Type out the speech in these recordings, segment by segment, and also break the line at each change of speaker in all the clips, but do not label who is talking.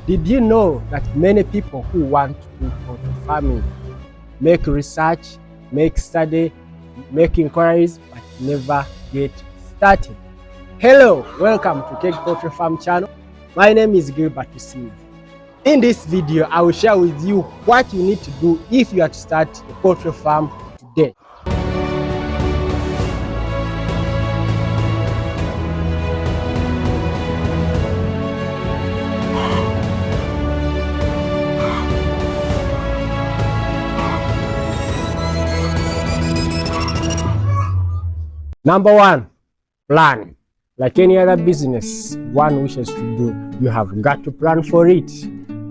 Did you know that many people who want to do poultry farming make research, make study, make inquiries, but never get started? Hello, welcome to Cake Poultry Farm channel. My name is Gilbert Smith. In this video, I will share with you what you need to do if you are to start a poultry farm today. Number one, plan. Like any other business one wishes to do, you have got to plan for it.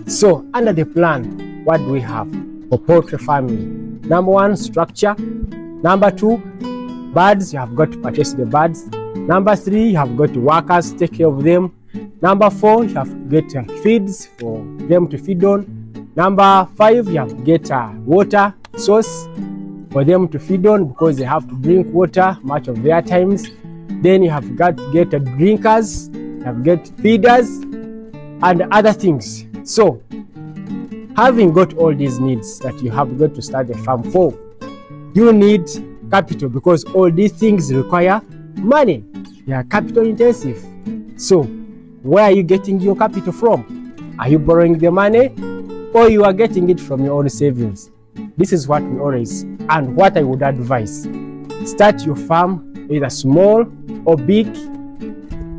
So under the plan, what do we have for poultry farming? Number one, structure. Number two, birds. You have got to purchase the birds. Number three, you have got workers to take care of them. Number four, you have to get feeds for them to feed on. Number five, you have to get water source for them to feed on because they have to drink water much of their times. Then you have got to get drinkers, you have to get feeders and other things. So having got all these needs that you have got to start a farm for, you need capital because all these things require money. They are capital intensive. So where are you getting your capital from? Are you borrowing the money or you are getting it from your own savings? This is what we always, and what I would advise. Start your farm either small or big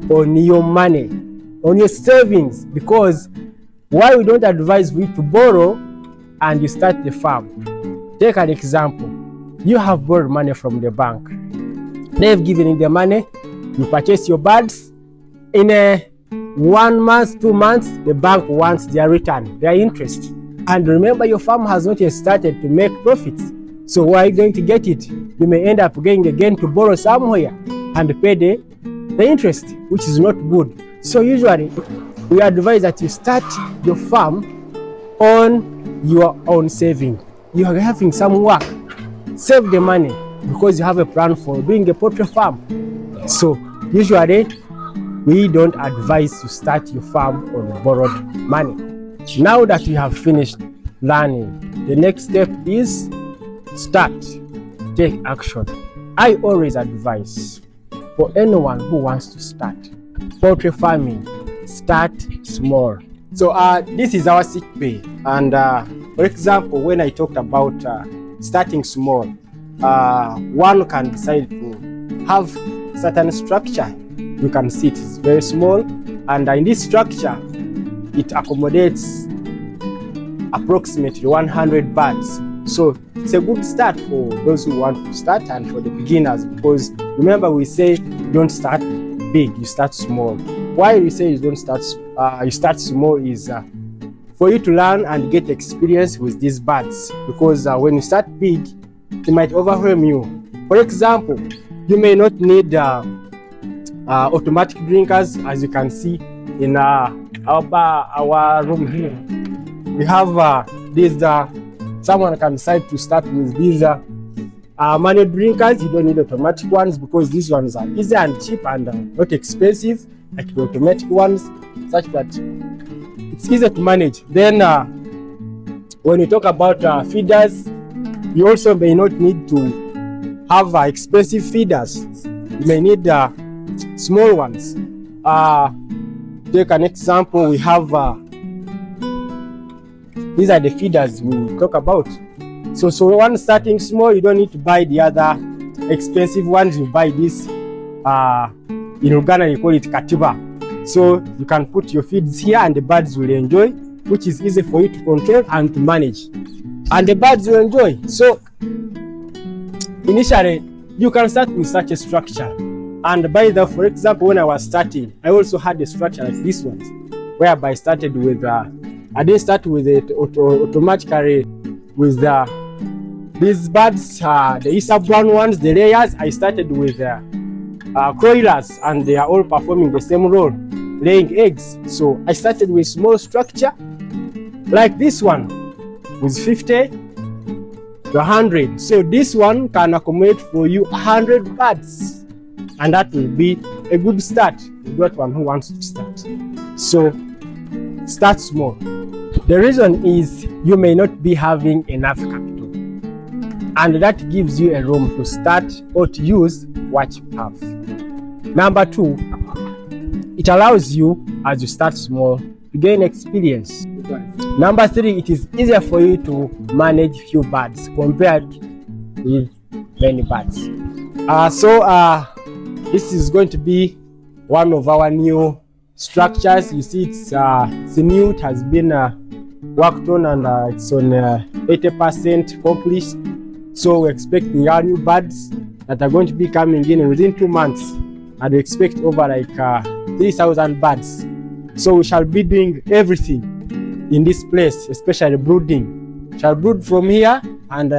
on your money, on your savings, because why we don't advise you to borrow and you start the farm. Take an example. You have borrowed money from the bank. They've given you the money, you purchase your birds. In 1 month, 2 months, the bank wants their return, their interest. And remember, your farm has not yet started to make profits. So where are you going to get it? You may end up going again to borrow somewhere and pay the interest, which is not good. So usually, we advise that you start your farm on your own saving. You are having some work. Save the money because you have a plan for doing a poultry farm. So usually, we don't advise you start your farm on borrowed money. Now that you have finished learning, the next step is start. Take action. I always advise for anyone who wants to start poultry farming, start small. So this is our sick bay, and for example, when I talked about starting small, one can decide to have certain structure. You can see it is very small, and in this structure it accommodates approximately 100 birds. So it's a good start for those who want to start and for the beginners, because remember we say don't start big, you start small. Why we say you start small is for you to learn and get experience with these birds, because when you start big, it might overwhelm you. For example, you may not need automatic drinkers. As you can see in our room here, we have these someone can decide to start with these manual drinkers. You don't need automatic ones because these ones are easy and cheap and not expensive like the automatic ones, such that it's easy to manage. Then when you talk about feeders, you also may not need to have expensive feeders. You may need small ones. Take an example. We have these are the feeders we talk about. So one starting small, you don't need to buy the other expensive ones. You buy this in Uganda you call it katiba. So you can put your feeds here and the birds will enjoy, which is easy for you to control and to manage, and the birds will enjoy. So initially you can start with such a structure. And by the, for example, when I was starting, I also had a structure like this one, whereby I started with I didn't start with it automatically with these birds, the Isa brown ones, the layers. I started with broilers, and they are all performing the same role, laying eggs. So I started with small structure like this one with 50 to 100. So this one can accommodate for you 100 birds, and that will be a good start. You got one who wants to start. So start small. The reason is you may not be having enough capital, and that gives you a room to start or to use what you have. Number two, it allows you, as you start small, to gain experience. Number three, it is easier for you to manage few birds compared with many birds. This is going to be one of our new structures. You see, it's new. It has been worked on, and it's on 80% complete. So we're expecting our new birds that are going to be coming in within 2 months, and we expect over like 3,000 birds. So we shall be doing everything in this place, especially brooding. We shall brood from here, and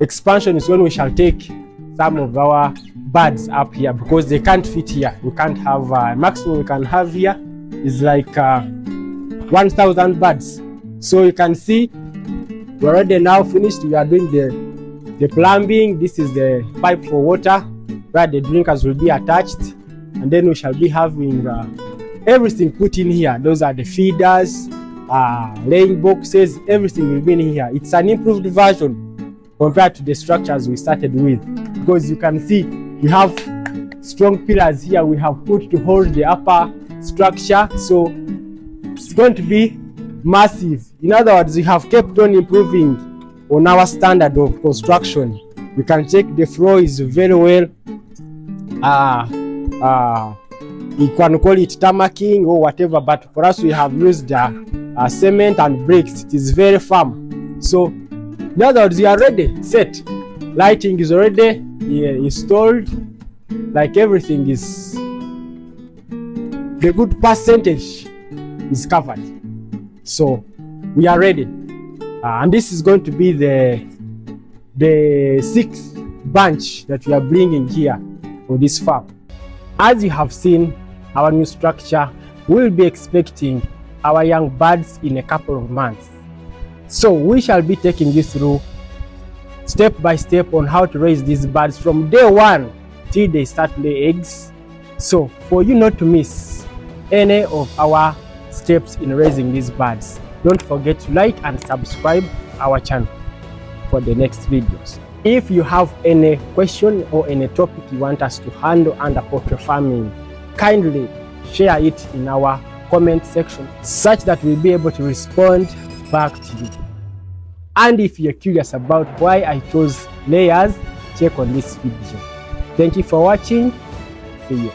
expansion is when we shall take some of our birds up here, because they can't fit here. We can't have maximum we can have here is like 1,000 birds. So you can see we're already now finished. We are doing the plumbing. This is the pipe for water where the drinkers will be attached, and then we shall be having everything put in here. Those are the feeders, laying boxes, everything will be in here. It's an improved version compared to the structures we started with, because you can see we have strong pillars here we have put to hold the upper structure, so it's going to be massive. In other words, we have kept on improving on our standard of construction. We can check the floor is very well, you can call it tamaking or whatever, but for us we have used cement and bricks. It is very firm. So in other words, we are ready, set. Lighting is already installed, like everything is, the good percentage is covered. So we are ready, and this is going to be the 6th bunch that we are bringing here for this farm. As you have seen our new structure, we'll be expecting our young birds in a couple of months. So we shall be taking you through step by step on how to raise these birds from day 1 till they start lay eggs. So for you not to miss any of our steps in raising these birds, don't forget to like and subscribe our channel for the next videos. If you have any question or any topic you want us to handle under poultry farming, kindly share it in our comment section such that we'll be able to respond back to you. And if you're curious about why I chose layers, check on this video. Thank you for watching. See you.